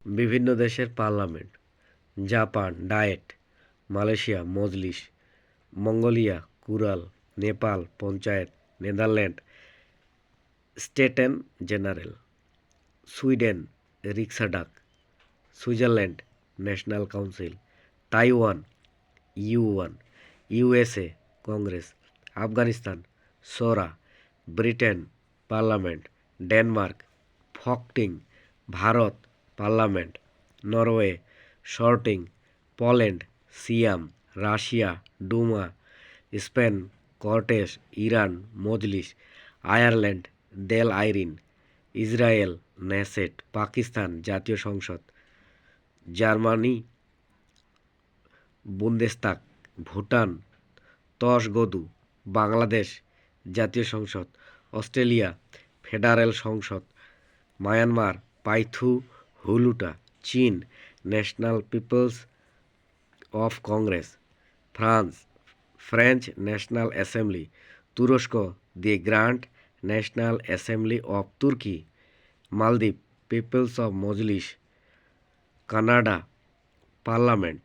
বিভিন্ন দেশের parliament: Japan Diet, Malaysia Majlis, Mongolia Khural, Nepal Panchayat, Netherland Staten General, Sweden Riksdag, Switzerland national council, Taiwan ইউ1, USA Congress, Afghanistan Shura, Britain parliament, Denmark Folketing, Bharat parliament, Norway Storting, Poland Sejm, Russia Duma, Spain Cortes, Iran Majlis, Ireland Dail Eireann, Israel Knesset, Pakistan জাতীয় সংসদ, Germany Bundestag, Bhutan Tshogdu, Bangladesh Jatiya Sangsad, Australia federal সংসদ, Myanmar Pyithu Hluttaw, চীন national people's of congress, France French national assembly, তুরস্ক the grand national assembly of Turkey, মালদ্বীপ people's of Majlis, Canada parliament,